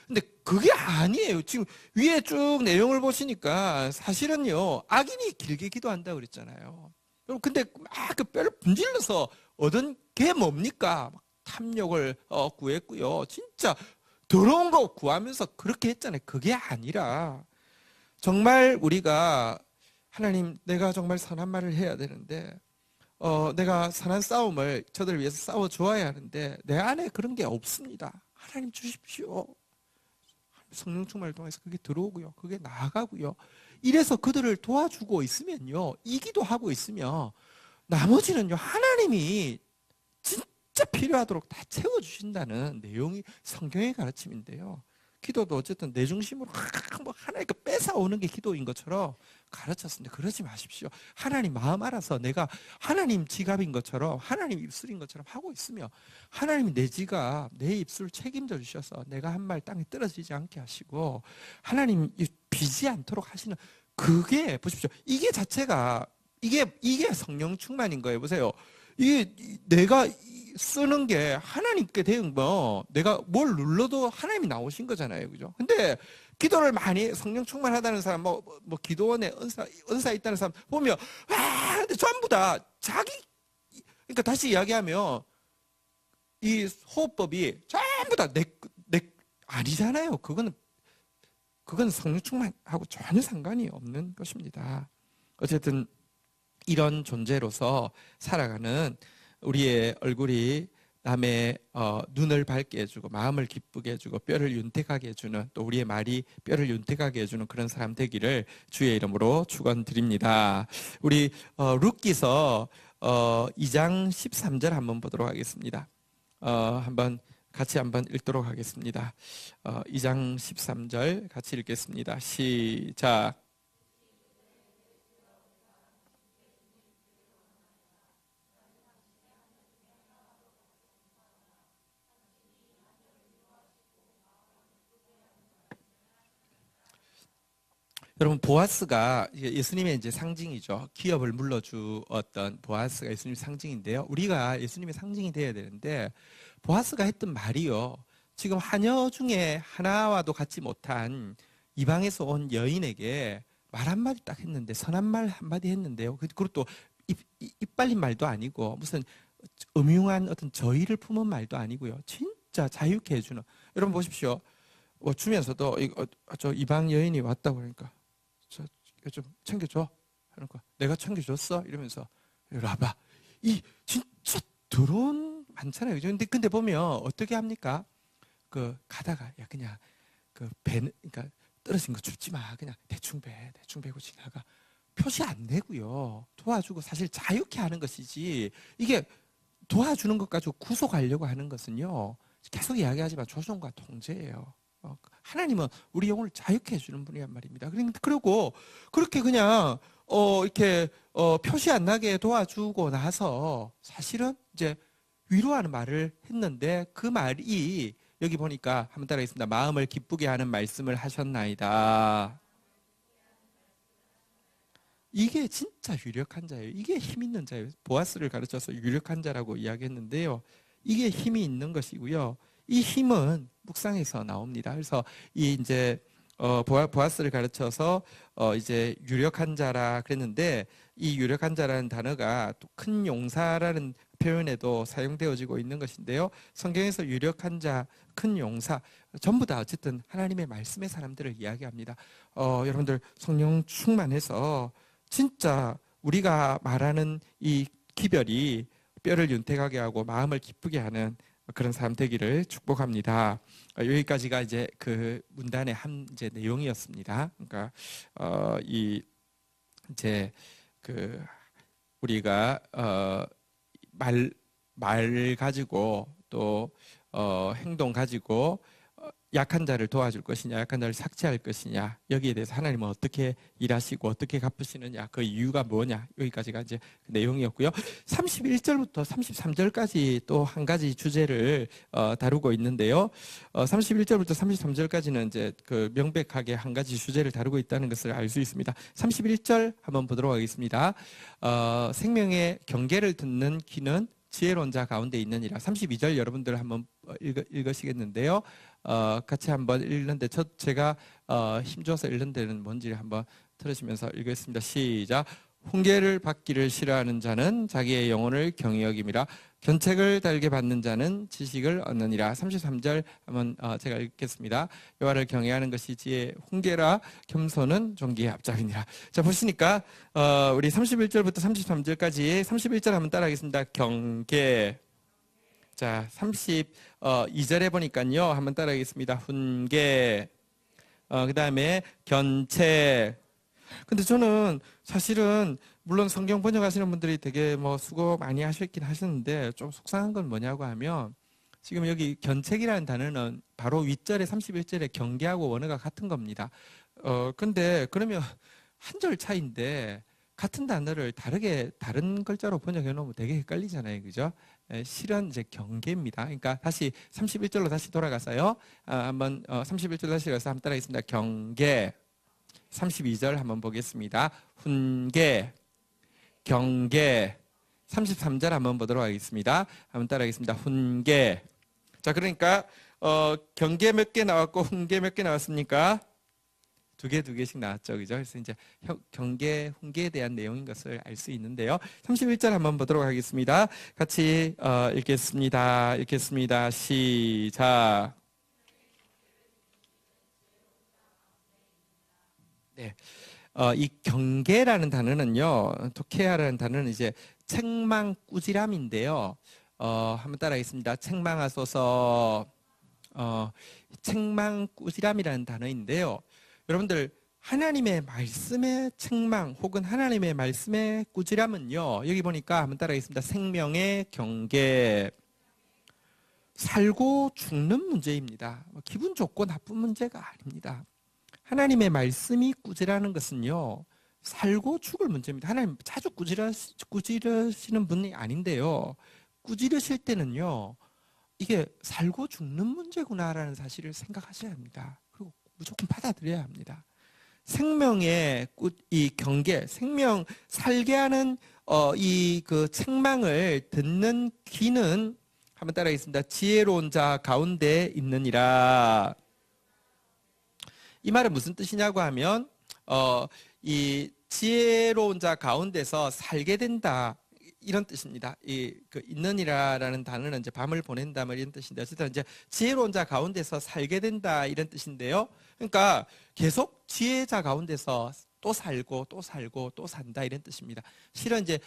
근데 그게 아니에요. 지금 위에 쭉 내용을 보시니까 사실은요 악인이 길게 기도한다고 그랬잖아요. 여러분 근데 막 그 뼈를 분질러서 얻은 게 뭡니까? 탐욕을 구했고요. 진짜 더러운 거 구하면서 그렇게 했잖아요. 그게 아니라 정말 우리가 하나님 내가 정말 선한 말을 해야 되는데 내가 선한 싸움을 저들을 위해서 싸워주어야 하는데 내 안에 그런 게 없습니다. 하나님 주십시오. 성령 충만을 통해서 그게 들어오고요. 그게 나아가고요. 이래서 그들을 도와주고 있으면요. 이 기도하고 있으면 나머지는요. 하나님이 진짜 필요하도록 다 채워주신다는 내용이 성경의 가르침인데요. 기도도 어쨌든 내 중심으로 뭐 하나님께 뺏어오는 게 기도인 것처럼 가르쳤습니다. 그러지 마십시오. 하나님 마음 알아서 내가 하나님 지갑인 것처럼 하나님 입술인 것처럼 하고 있으며 하나님이 내 지갑, 내 입술 책임져 주셔서 내가 한 말 땅에 떨어지지 않게 하시고 하나님 비지 않도록 하시는 그게 보십시오. 이게 자체가 이게 성령 충만인 거예요. 보세요. 이게 내가 쓰는 게 하나님께 대응 내가 뭘 눌러도 하나님이 나오신 거잖아요. 그죠? 근데 기도를 많이 성령 충만하다는 사람 뭐 기도원에 은사 있다는 사람 보면 근데 전부 다 그러니까 다시 이야기하면 이 호흡법이 전부 다 내 아니잖아요. 그건 성령 충만하고 전혀 상관이 없는 것입니다. 어쨌든 이런 존재로서 살아가는 우리의 얼굴이 남의 눈을 밝게 해주고 마음을 기쁘게 해주고 뼈를 윤택하게 해주는 또 우리의 말이 뼈를 윤택하게 해주는 그런 사람 되기를 주의 이름으로 축원드립니다. 우리 룻기서 2장 13절 한번 보도록 하겠습니다. 한번 같이 한번 읽도록 하겠습니다. 2장 13절 같이 읽겠습니다. 시작. 여러분, 보아스가 예수님의 이제 상징이죠. 기업을 물러주었던 보아스가 예수님의 상징인데요. 우리가 예수님의 상징이 되어야 되는데, 보아스가 했던 말이요. 지금 하녀 중에 하나와도 같지 못한 이방에서 온 여인에게 말 한마디 딱 했는데, 선한 말 한마디 했는데요. 그리고 또 입 빨린 말도 아니고, 무슨 음흉한 어떤 저의를 품은 말도 아니고요. 진짜 자유케 해주는. 여러분 보십시오. 주면서도 저 이방 여인이 왔다고 그러니까, 좀 챙겨줘. 그러니까 내가 챙겨줬어? 이러면서 이리 와봐. 이 진짜 더러운 많잖아요. 그죠? 근데 보면 어떻게 합니까? 가다가 야 그냥 그러니까 떨어진 거 줍지 마. 그냥 대충 베고 지나가. 표시 안 내고요. 도와주고 사실 자유케 하는 것이지. 이게 도와주는 것 가지고 구속하려고 하는 것은요. 계속 이야기하지만 조종과 통제예요. 하나님은 우리 영혼을 자유케 해주는 분이란 말입니다. 그리고 그렇게 그냥 이렇게 표시 안 나게 도와주고 나서 사실은 이제 위로하는 말을 했는데, 그 말이 여기 보니까 한번 따라하겠습니다. 마음을 기쁘게 하는 말씀을 하셨나이다. 이게 진짜 유력한 자예요. 이게 힘 있는 자예요. 보아스를 가르쳐서 유력한 자라고 이야기했는데요. 이게 힘이 있는 것이고요. 이 힘은 묵상에서 나옵니다. 그래서 이 이제 보아스를 가르쳐서 이제 유력한 자라 그랬는데, 이 유력한 자라는 단어가 또 큰 용사라는 표현에도 사용되어지고 있는 것인데요. 성경에서 유력한 자, 큰 용사 전부 다 어쨌든 하나님의 말씀의 사람들을 이야기합니다. 여러분들 성령 충만해서 진짜 우리가 말하는 이 기별이 뼈를 윤택하게 하고 마음을 기쁘게 하는 그런 사람 되기를 축복합니다. 여기까지가 이제 그 문단의 한 이제 내용이었습니다. 그러니까 이제 우리가 말 가지고 또 행동 가지고 약한 자를 도와줄 것이냐, 약한 자를 삭제할 것이냐, 여기에 대해서 하나님은 어떻게 일하시고 어떻게 갚으시느냐, 그 이유가 뭐냐, 여기까지가 이제 그 내용이었고요. 31절부터 33절까지 또 한 가지 주제를 다루고 있는데요. 31절부터 33절까지는 이제 그 명백하게 한 가지 주제를 다루고 있다는 것을 알 수 있습니다. 31절 한번 보도록 하겠습니다. 생명의 경계를 듣는 귀는 지혜로운 자 가운데 있느니라. 32절 여러분들 한번 읽으시겠는데요. 같이 한번 읽는데 제가 힘줘서 읽는 데는 뭔지 한번 들으시면서 읽겠습니다. 시작. 훈계를 받기를 싫어하는 자는 자기의 영혼을 경히 여김이라. 견책을 달게 받는 자는 지식을 얻느니라. 33절 한번 제가 읽겠습니다. 여호와를 경외하는 것이 지혜, 훈계라. 겸손은 존귀의 앞잡이니라. 자, 보시니까 우리 31절부터 33절까지 31절 한번 따라하겠습니다. 경계. 자, 32절에 보니까요. 한번 따라하겠습니다. 훈계. 그 다음에 견책. 근데 저는 사실은 물론 성경 번역하시는 분들이 되게 수고 많이 하셨긴 하셨는데, 좀 속상한 건 뭐냐고 하면, 지금 여기 견책이라는 단어는 바로 윗절에 31절에 경계하고 원어가 같은 겁니다. 근데 그러면 한 절 차이인데 같은 단어를 다른 글자로 번역해 놓으면 되게 헷갈리잖아요. 그죠? 실은 이제 경계입니다. 그러니까 다시 31절로 다시 돌아가서요. 한번 31절 다시 가서 한번 따라하겠습니다. 경계. 32절 한번 보겠습니다. 훈계, 경계. 33절 한번 보도록 하겠습니다. 한번 따라하겠습니다. 훈계. 자, 그러니까 경계 몇 개 나왔고 훈계 몇 개 나왔습니까? 두 개씩 나왔죠. 그죠? 그래서 이제 경계, 훈계에 대한 내용인 것을 알 수 있는데요. 31절 한번 보도록 하겠습니다. 같이 읽겠습니다. 시작. 네. 이 경계라는 단어는요, 토케아라는 단어는 이제 책망 꾸지람인데요. 한번 따라하겠습니다. 책망하소서. 책망 꾸지람이라는 단어인데요. 여러분들 하나님의 말씀의 책망 혹은 하나님의 말씀의 꾸지람은요, 여기 보니까 한번 따라하겠습니다. 생명의 경계. 살고 죽는 문제입니다. 기분 좋고 나쁜 문제가 아닙니다. 하나님의 말씀이 꾸지라는 것은요, 살고 죽을 문제입니다. 하나님 자주 꾸지르시는 분이 아닌데요. 꾸지르실 때는요, 이게 살고 죽는 문제구나라는 사실을 생각하셔야 합니다. 그리고 무조건 받아들여야 합니다. 생명의 이 경계, 생명 살게 하는 이 그 책망을 듣는 귀는 한번 따라하겠습니다. 지혜로운 자 가운데 있느니라. 이 말은 무슨 뜻이냐고 하면 이 지혜로운 자 가운데서 살게 된다. 이런 뜻입니다. 그 있느니라라는 단어는 이제 밤을 보낸다 뭐 이런 뜻인데 어쨌든 이제 지혜로운 자 가운데서 살게 된다 이런 뜻인데요. 그러니까 계속 지혜자 가운데서 또 살고 또 살고 또 산다 이런 뜻입니다. 실은 이제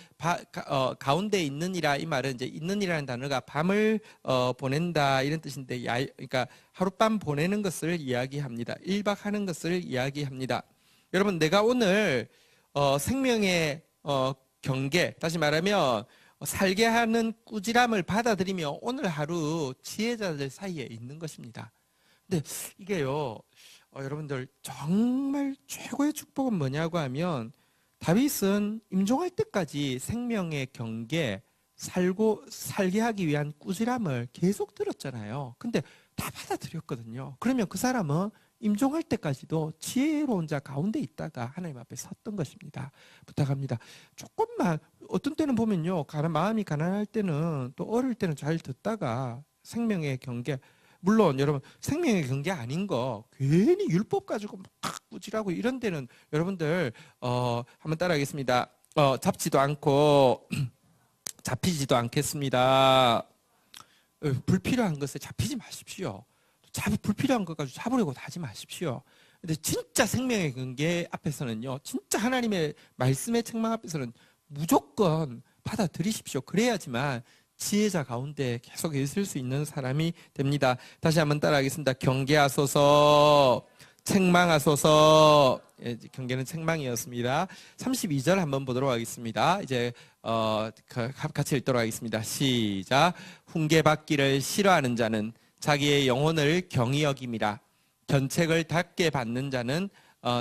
가운데 있느니라 이 말은 이제 있느니라는 단어가 밤을 보낸다 이런 뜻인데 그러니까 하룻밤 보내는 것을 이야기합니다. 1박 하는 것을 이야기합니다. 여러분 내가 오늘 생명의 경계, 다시 말하면 살게 하는 꾸지람을 받아들이며 오늘 하루 지혜자들 사이에 있는 것입니다. 근데 이게요, 여러분들 정말 최고의 축복은 뭐냐고 하면 다윗은 임종할 때까지 생명의 경계, 살게 하기 위한 꾸지람을 계속 들었잖아요. 근데 다 받아들였거든요. 그러면 그 사람은 임종할 때까지도 지혜로운 자 가운데 있다가 하나님 앞에 섰던 것입니다. 부탁합니다. 조금만 어떤 때는 보면요, 마음이 가난할 때는 또 어릴 때는 잘 듣다가 생명의 경계, 물론 여러분 생명의 경계 아닌 거 괜히 율법 가지고 막 꾸지라고 이런 데는 여러분들 한번 따라하겠습니다. 잡지도 않고 잡히지도 않겠습니다. 불필요한 것에 잡히지 마십시오. 불필요한 것 가지고 잡으려고 하지 마십시오. 근데 진짜 생명의 경계 앞에서는요, 진짜 하나님의 말씀의 책망 앞에서는 무조건 받아들이십시오. 그래야지만 지혜자 가운데 계속 있을 수 있는 사람이 됩니다. 다시 한번 따라하겠습니다. 경계하소서, 책망하소서. 예, 경계는 책망이었습니다. 32절 한번 보도록 하겠습니다. 이제 같이 읽도록 하겠습니다. 시작. 훈계받기를 싫어하는 자는 자기의 영혼을 경히 여김이라. 견책을 닫게 받는 자는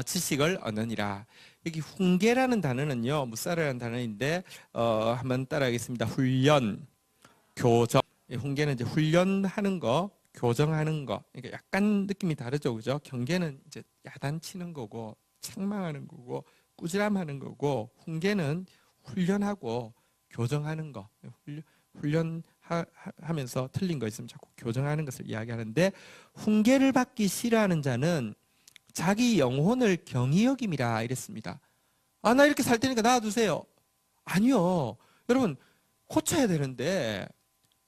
지식을 얻느니라. 여기 훈계라는 단어는요, 무사라는 단어인데 한번 따라하겠습니다. 훈련, 교정. 훈계는 이제 훈련하는 거, 교정하는 거. 그러니까 약간 느낌이 다르죠, 그죠? 경계는 이제 야단치는 거고, 책망하는 거고, 꾸지람하는 거고, 훈계는 훈련하고 교정하는 거. 훈련하면서 틀린 거 있으면 자꾸 교정하는 것을 이야기하는데, 훈계를 받기 싫어하는 자는 자기 영혼을 경히 여김이라 이랬습니다. 아, 나 이렇게 살 테니까 놔두세요. 아니요. 여러분, 고쳐야 되는데,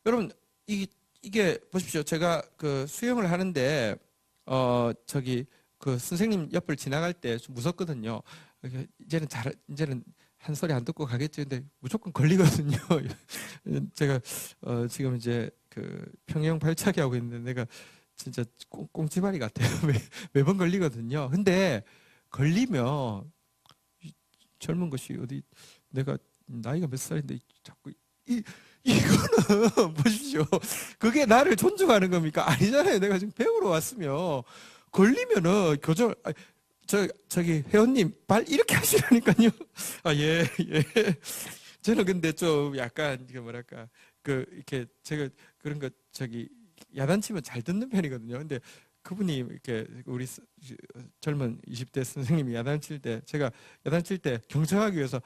여러분, 이게 보십시오. 제가 그 수영을 하는데, 그 선생님 옆을 지나갈 때 좀 무섭거든요. 이제는 한 소리 안 듣고 가겠죠. 근데 무조건 걸리거든요. 제가 지금 이제 그 평영 발차기 하고 있는데 내가 진짜 꽁치발이 같아요. 매번 걸리거든요. 근데 걸리면 젊은 것이 어디 내가 나이가 몇 살인데 자꾸 이거는 보십시오. 그게 나를 존중하는 겁니까? 아니잖아요. 내가 지금 배우러 왔으면 걸리면은 교정. 저기 회원님 발 이렇게 하시라니까요. 아, 예. 저는 근데 좀 약간 뭐랄까 이렇게 제가 그런 거 야단치면 잘 듣는 편이거든요. 근데 그분이 이렇게 우리 젊은 20대 선생님이 야단칠 때 제가 야단칠 때 경청하기 위해서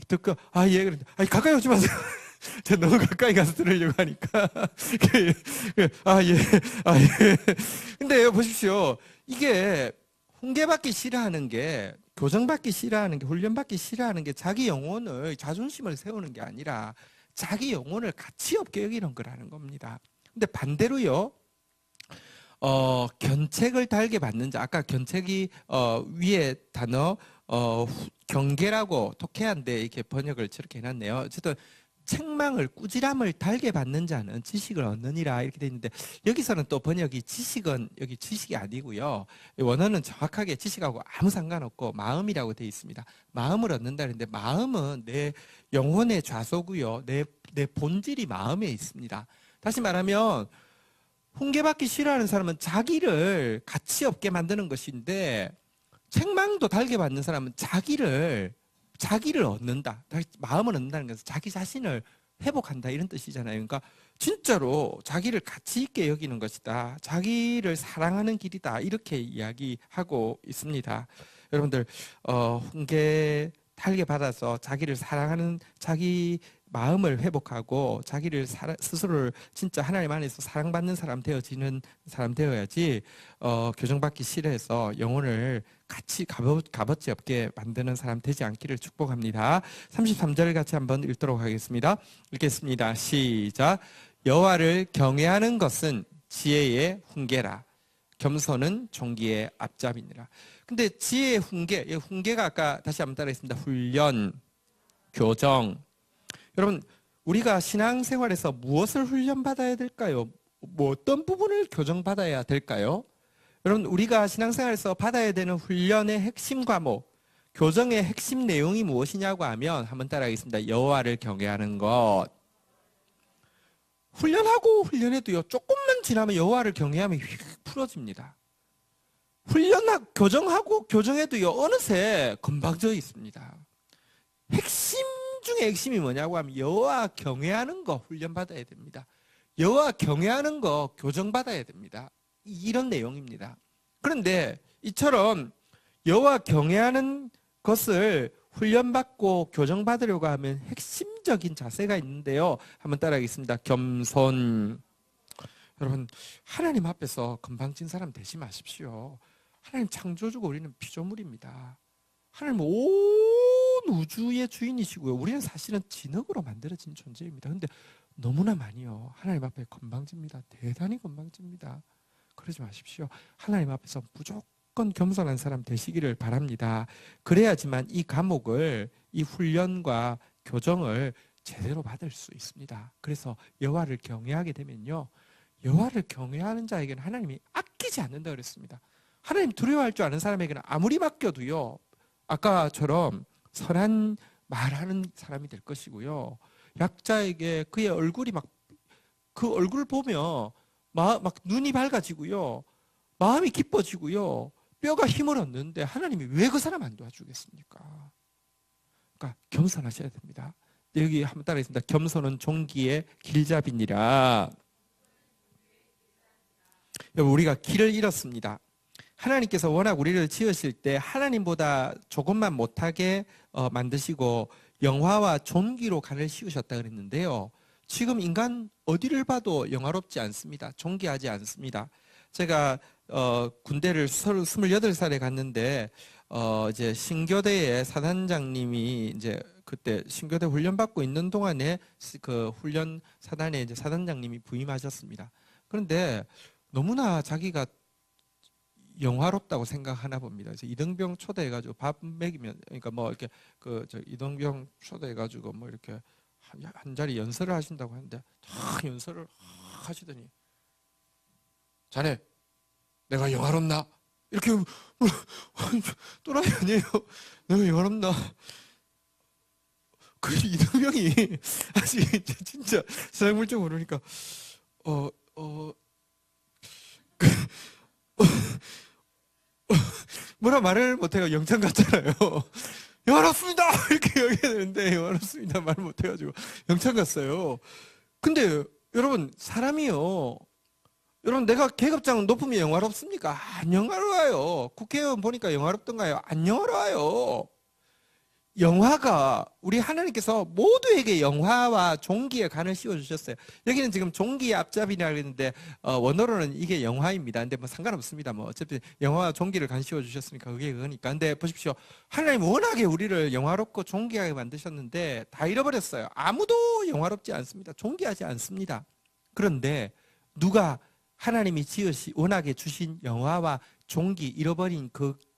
듣고 예 그런데 가까이 오지 마세요. 제가 너무 가까이 가서 들으려고 하니까 예. 근데 보십시오. 이게 훈계받기 싫어하는 게, 교정받기 싫어하는 게, 훈련받기 싫어하는 게 자기 영혼을, 자존심을 세우는 게 아니라 자기 영혼을 가치 없게 여기는 거라는 겁니다. 근데 반대로요, 견책을 달게 받는 자, 아까 견책이 위에 단어 경계라고 독해한데 이렇게 번역을 저렇게 해놨네요. 어쨌든 책망을, 꾸지람을 달게 받는 자는 지식을 얻느니라 이렇게 돼 있는데, 여기서는 또 번역이 여기 지식이 아니고요, 원어는 정확하게 지식하고 아무 상관없고 마음이라고 돼 있습니다. 마음을 얻는다는데, 마음은 내 영혼의 좌소고요, 내 본질이 마음에 있습니다. 다시 말하면 훈계받기 싫어하는 사람은 자기를 가치 없게 만드는 것인데, 책망도 달게 받는 사람은 자기를 얻는다. 마음을 얻는다는 것은 자기 자신을 회복한다 이런 뜻이잖아요. 그러니까 진짜로 자기를 가치 있게 여기는 것이다. 자기를 사랑하는 길이다. 이렇게 이야기하고 있습니다. 여러분들 훈계 달게 받아서 자기를 사랑하는 자기 마음을 회복하고 자기를 스스로를 진짜 하나님 안에서 사랑받는 사람 되어지는 사람 되어야지 교정받기 싫어해서 영혼을 같이 값어치 없게 만드는 사람 되지 않기를 축복합니다. 33절 같이 한번 읽도록 하겠습니다. 읽겠습니다. 시작. 여호와를 경외하는 것은 지혜의 훈계라. 겸손은 종기의 앞잡이니라. 근데 지혜의 훈계가 아까 다시 한번 따라했습니다. 훈련, 교정. 여러분, 우리가 신앙생활에서 무엇을 훈련받아야 될까요? 뭐 어떤 부분을 교정받아야 될까요? 여러분, 우리가 신앙생활에서 받아야 되는 훈련의 핵심 과목, 교정의 핵심 내용이 무엇이냐고 하면 한번 따라하겠습니다. 여호와를 경외하는 것. 훈련하고 훈련해도요, 조금만 지나면 여호와를 경외하면 휙 풀어집니다. 교정하고 교정해도요, 어느새 건방져 있습니다. 핵심 중에 핵심이 뭐냐고 하면 여호와 경외하는 거 훈련받아야 됩니다. 여호와 경외하는 거 교정받아야 됩니다. 이런 내용입니다. 그런데 이처럼 여호와 경외하는 것을 훈련받고 교정받으려고 하면 핵심적인 자세가 있는데요. 한번 따라하겠습니다. 겸손. 여러분, 하나님 앞에서 건방진 사람 되지 마십시오. 하나님 창조주고 우리는 피조물입니다. 하나님 온 우주의 주인이시고요. 우리는 사실은 진흙으로 만들어진 존재입니다. 근데 너무나 많이요, 하나님 앞에 건방집니다. 대단히 건방집니다. 그러지 마십시오. 하나님 앞에서 무조건 겸손한 사람 되시기를 바랍니다. 그래야지만 이 과목을, 이 훈련과 교정을 제대로 받을 수 있습니다. 그래서 여호와를 경외하게 되면요, 여호와를 경외하는 자에게는 하나님이 아끼지 않는다 그랬습니다. 하나님 두려워할 줄 아는 사람에게는 아무리 맡겨도요, 아까처럼 선한 말하는 사람이 될 것이고요, 약자에게 그의 얼굴이 그 얼굴을 보며 막 눈이 밝아지고요, 마음이 기뻐지고요, 뼈가 힘을 얻는데 하나님이 왜 그 사람 안 도와주겠습니까? 그러니까 겸손하셔야 됩니다. 여기 한번 따라하겠습니다. 겸손은 종기의 길잡이니라. 여러분, 우리가 길을 잃었습니다. 하나님께서 워낙 우리를 지으실 때 하나님보다 조금만 못하게 만드시고 영화와 존귀로 간을 씌우셨다 그랬는데요, 지금 인간 어디를 봐도 영화롭지 않습니다. 존귀하지 않습니다. 제가 군대를 28살에 갔는데 이제 신교대의 사단장님이 이제 그때 신교대 훈련 받고 있는 동안에 그 훈련 사단에 이제 사단장님이 부임하셨습니다. 그런데 너무나 자기가 영화롭다고 생각하나 봅니다. 그래서 이등병 초대해가지고 밥 먹이면, 그러니까 뭐 이렇게 이등병 초대해가지고 뭐 이렇게 한 자리 연설을 하신다고 하는데 다 연설을 하시더니, 자네 내가 영화롭나? 이렇게 또라이 아니에요? 내가 영화롭나? 그 이등병이 아직 진짜 세상 물정 모르니까 뭐라 말을 못해요. 영창 갔잖아요. 영화롭습니다! 이렇게 얘기해야 되는데 영화롭습니다 말 못해가지고 영창 갔어요. 근데 여러분, 사람이요, 여러분, 내가 계급장 높으면 영화롭습니까? 안 영화로워요. 국회의원 보니까 영화롭던가요? 안 영화로워요. 영화가, 우리 하나님께서 모두에게 영화와 종기의 간을 씌워주셨어요. 여기는 지금 종기의 앞잡이라 그랬는데 원어로는 이게 영화입니다. 근데 뭐 상관없습니다. 뭐 어차피 영화와 종기를 간 씌워주셨으니까 그게 그거니까. 근데 보십시오, 하나님 워낙에 우리를 영화롭고 종기하게 만드셨는데 다 잃어버렸어요. 아무도 영화롭지 않습니다. 종기하지 않습니다. 그런데 누가 하나님이 워낙에 주신 영화와 종기 잃어버린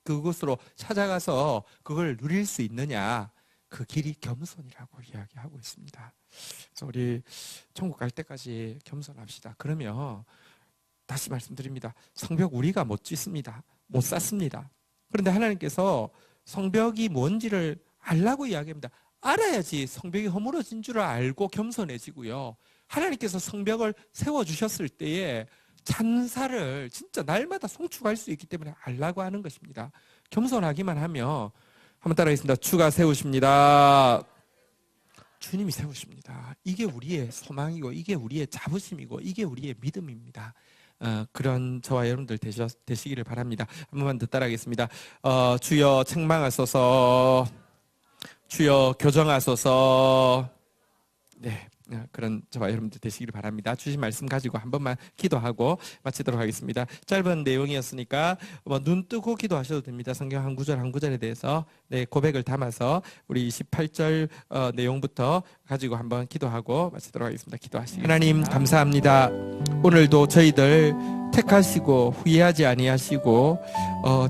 그곳으로 찾아가서 그걸 누릴 수 있느냐? 그 길이 겸손이라고 이야기하고 있습니다. 그래서 우리 천국 갈 때까지 겸손합시다. 그러면 다시 말씀드립니다. 성벽 우리가 못 짓습니다. 못 쌓습니다. 그런데 하나님께서 성벽이 뭔지를 알라고 이야기합니다. 알아야지 성벽이 허물어진 줄을 알고 겸손해지고요, 하나님께서 성벽을 세워주셨을 때에 찬사를 진짜 날마다 송축할 수 있기 때문에 알라고 하는 것입니다. 겸손하기만 하면 한번 따라하겠습니다. 주가 세우십니다. 주님이 세우십니다. 이게 우리의 소망이고 이게 우리의 자부심이고 이게 우리의 믿음입니다. 그런 저와 여러분들 되시기를 바랍니다. 한 번만 더 따라하겠습니다. 주여 책망하소서, 주여 교정하소서. 네, 그런 저와 여러분들 되시기를 바랍니다. 주신 말씀 가지고 한 번만 기도하고 마치도록 하겠습니다. 짧은 내용이었으니까 눈 뜨고 기도하셔도 됩니다. 성경 한 구절 한 구절에 대해서 고백을 담아서 우리 28절 내용부터 가지고 한번 기도하고 마치도록 하겠습니다. 기도하시겠습니다. 하나님 감사합니다. 오늘도 저희들 택하시고 후회하지 아니하시고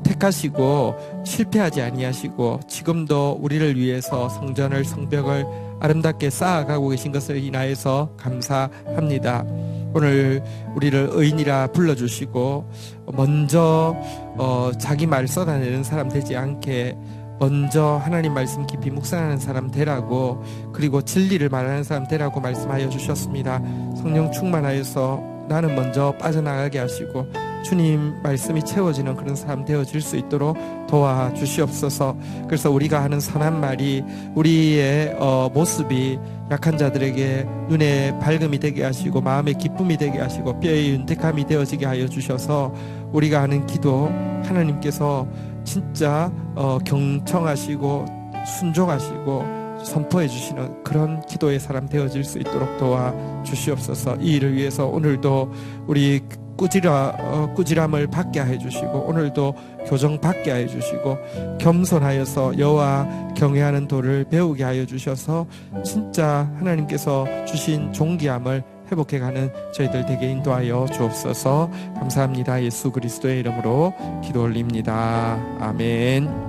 택하시고 실패하지 아니하시고 지금도 우리를 위해서 성전을 성벽을 아름답게 쌓아가고 계신 것을 인하여서 감사합니다. 오늘 우리를 의인이라 불러주시고 먼저 자기 말 쏟아내는 사람 되지 않게 먼저 하나님 말씀 깊이 묵상하는 사람 되라고, 그리고 진리를 말하는 사람 되라고 말씀하여 주셨습니다. 성령 충만하여서 나는 먼저 빠져나가게 하시고 주님 말씀이 채워지는 그런 사람 되어질 수 있도록 도와주시옵소서. 그래서 우리가 하는 선한 말이, 우리의 모습이 약한 자들에게 눈에 밝음이 되게 하시고 마음에 기쁨이 되게 하시고 뼈에 윤택함이 되어지게 하여 주셔서 우리가 하는 기도 하나님께서 진짜 경청하시고 순종하시고 선포해 주시는 그런 기도의 사람 되어질 수 있도록 도와주시옵소서. 이 일을 위해서 오늘도 우리 꾸지람을 받게 해 주시고 오늘도 교정 받게 해 주시고 겸손하여서 여호와 경외하는 도를 배우게 하여 주셔서 진짜 하나님께서 주신 존귀함을 회복해가는 저희들 되게 인도하여 주옵소서. 감사합니다. 예수 그리스도의 이름으로 기도 올립니다. 아멘.